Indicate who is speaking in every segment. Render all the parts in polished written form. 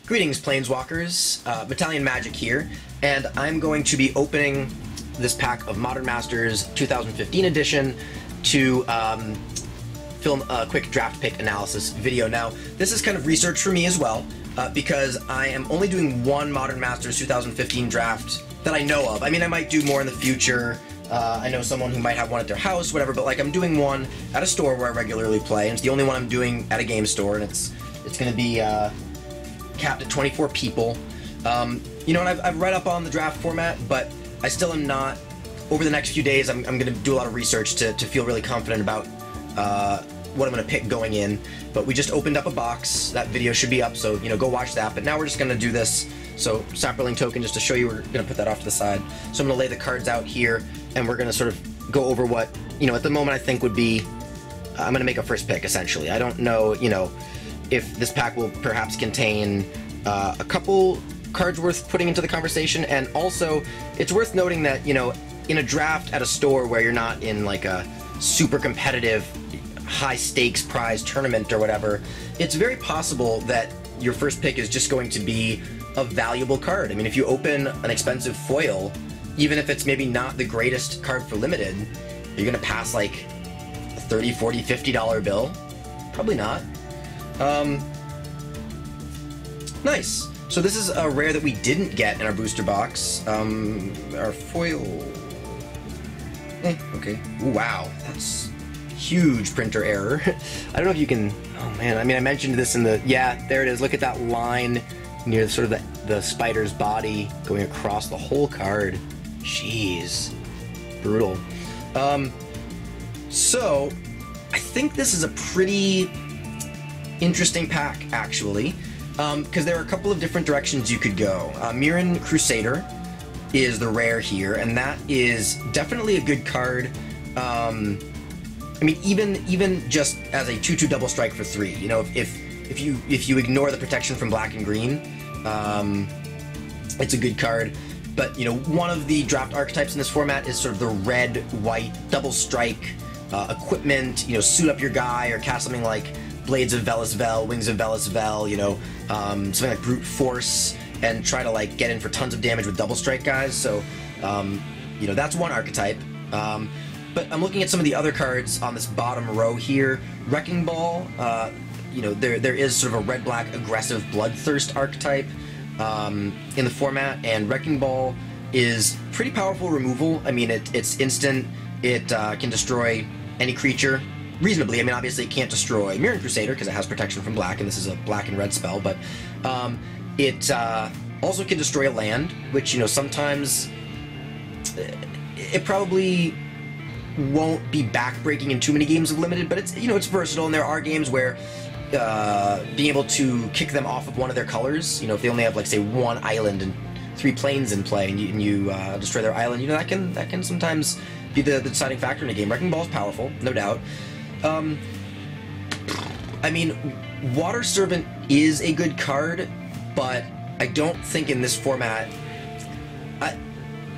Speaker 1: Greetings, Planeswalkers. Battalion Magic here, and I'm going to be opening this pack of Modern Masters 2015 edition to film a quick draft pick analysis video. Now, this is kind of research for me as well, because I am only doing one Modern Masters 2015 draft that I know of. I mean, I might do more in the future. I know someone who might have one at their house, whatever, but like I'm doing one at a store where I regularly play, and it's the only one I'm doing at a game store, and it's going to be capped at 24 people. You know, and I've read up on the draft format, but I still am not. Over the next few days, I'm going to do a lot of research to feel really confident about what I'm going to pick going in. But we just opened up a box. That video should be up, so you know, go watch that. But now we're just going to do this. So Saproling token, just to show you, we're going to put that off to the side. So I'm going to lay the cards out here, and we're going to sort of go over what, you know, at the moment I think would be. I'm going to make a first pick essentially. I don't know, you know, if this pack will perhaps contain a couple cards worth putting into the conversation, and also it's worth noting that, you know, in a draft at a store where you're not in like a super competitive high stakes prize tournament or whatever, it's very possible that your first pick is just going to be a valuable card. I mean, if you open an expensive foil, even if it's maybe not the greatest card for limited, you're gonna pass like a $30, $40, $50 bill? Probably not. Nice. So this is a rare that we didn't get in our booster box. Our foil. Okay. Ooh, wow, that's huge printer error. I don't know if you can. Oh man, I mean, I mentioned this in the. Yeah, there it is. Look at that line near sort of the spider's body going across the whole card. Jeez, brutal. So I think this is a pretty interesting pack, actually, because there are a couple of different directions you could go. Mirran Crusader is the rare here, and that is definitely a good card. I mean, even just as a 2/2 double strike for 3, you know, if you ignore the protection from black and green, it's a good card. But you know, one of the draft archetypes in this format is sort of the red-white double strike equipment. You know, suit up your guy or cast something like Blades of Velasvel, Wings of Velasvel, you know, something like Brute Force, and try to like get in for tons of damage with double strike guys. So, you know, that's one archetype. But I'm looking at some of the other cards on this bottom row here. Wrecking Ball, you know, there is sort of a red-black aggressive Bloodthirst archetype in the format, and Wrecking Ball is pretty powerful removal. I mean, it's instant. It can destroy any creature reasonably. I mean, obviously it can't destroy Mirran Crusader because it has protection from black, and this is a black and red spell, but it also can destroy a land, which, you know, sometimes it probably won't be backbreaking in too many games of limited, but it's, you know, it's versatile, and there are games where being able to kick them off of one of their colors, you know, if they only have, like, say, one island and 3 planes in play, and you destroy their island, you know, that can sometimes be the deciding factor in a game. Wrecking Ball is powerful, no doubt. I mean, Water Servant is a good card, but I don't think in this format.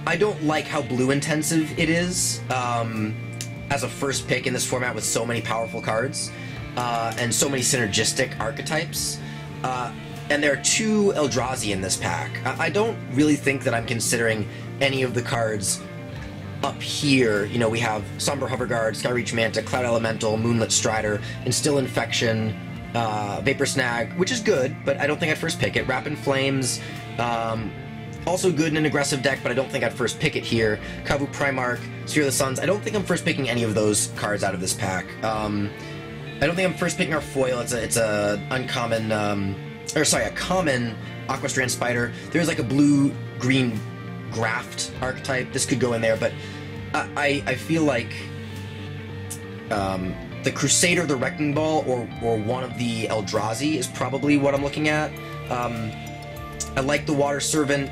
Speaker 1: I don't like how blue intensive it is as a first pick in this format with so many powerful cards and so many synergistic archetypes. And there are 2 Eldrazi in this pack. I don't really think that I'm considering any of the cards up here. You know, we have Somber Hoverguard, Skyreach Manta, Cloud Elemental, Moonlit Strider, Instill Infection, Vapor Snag, which is good, but I don't think I'd first pick it. Wrap in Flames, also good in an aggressive deck, but I don't think I'd first pick it here. Kavu Primarch, Sphere of the Suns, I don't think I'm first picking any of those cards out of this pack. I don't think I'm first picking our foil. It's a uncommon, a common Aquastrand Spider. There's like a blue-green Graft archetype. This could go in there, but I feel like the Crusader, the Wrecking Ball, or one of the Eldrazi is probably what I'm looking at. I like the Water Servant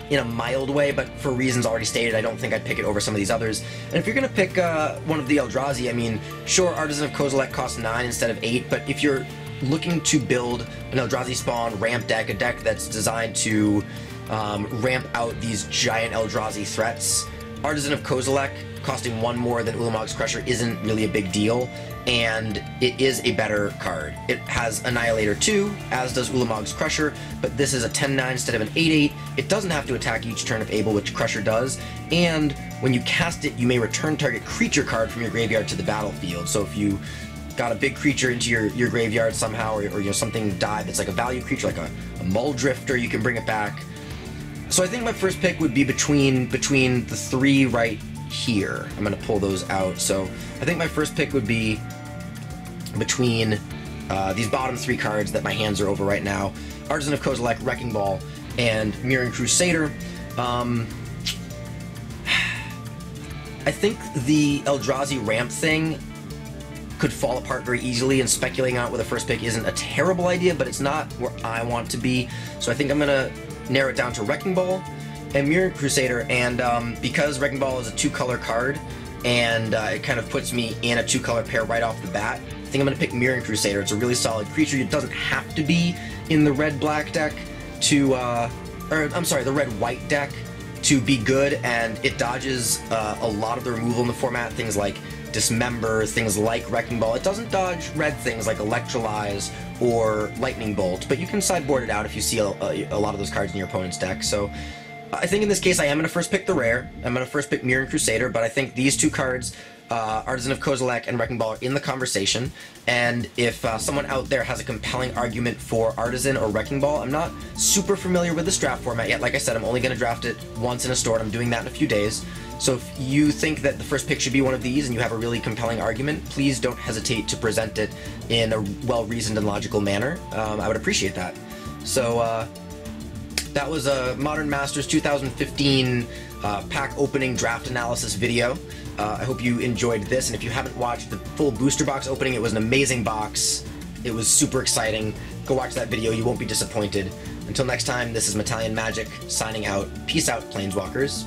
Speaker 1: in a mild way, but for reasons already stated, I don't think I'd pick it over some of these others. And if you're going to pick one of the Eldrazi, I mean, sure, Artisan of Kozilek costs 9 instead of 8, but if you're looking to build an Eldrazi spawn ramp deck, a deck that's designed to ramp out these giant Eldrazi threats, Artisan of Kozilek costing 1 more than Ulamog's Crusher isn't really a big deal, and it is a better card. It has Annihilator 2, as does Ulamog's Crusher, but this is a 10-9 instead of an 8-8. It doesn't have to attack each turn if able, which Crusher does, and when you cast it, you may return target creature card from your graveyard to the battlefield. So if you got a big creature into your graveyard somehow, or you know, something died that's like a value creature, like a Muldrifter, you can bring it back. So I think my first pick would be between the 3 right here. I'm going to pull those out. So I think my first pick would be between these bottom 3 cards that my hands are over right now. Artisan of Kozilek, Wrecking Ball, and Mirran Crusader. I think the Eldrazi ramp thing could fall apart very easily, and speculating on it with a first pick isn't a terrible idea, but it's not where I want to be. So I think I'm going to narrow it down to Wrecking Ball and Mirran Crusader, and because Wrecking Ball is a 2-color card, and it kind of puts me in a 2-color pair right off the bat, I think I'm going to pick Mirran Crusader. It's a really solid creature. It doesn't have to be in the red-black deck to, the red-white deck to be good, and it dodges a lot of the removal in the format, things like Dismember, things like Wrecking Ball. It doesn't dodge red things like Electrolyze or Lightning Bolt, but you can sideboard it out if you see a lot of those cards in your opponent's deck. So I think in this case I am going to first pick the rare. I'm going to first pick Mirran Crusader, but I think these 2 cards, Artisan of Kozilek and Wrecking Ball, are in the conversation, and if someone out there has a compelling argument for Artisan or Wrecking Ball, I'm not super familiar with this draft format yet. Like I said, I'm only going to draft it once in a store, and I'm doing that in a few days. So if you think that the first pick should be one of these and you have a really compelling argument, please don't hesitate to present it in a well-reasoned and logical manner. I would appreciate that. So that was a Modern Masters 2015 pack opening draft analysis video. I hope you enjoyed this, and if you haven't watched the full booster box opening, it was an amazing box. It was super exciting. Go watch that video, you won't be disappointed. Until next time, this is Metallion Magic signing out. Peace out, Planeswalkers.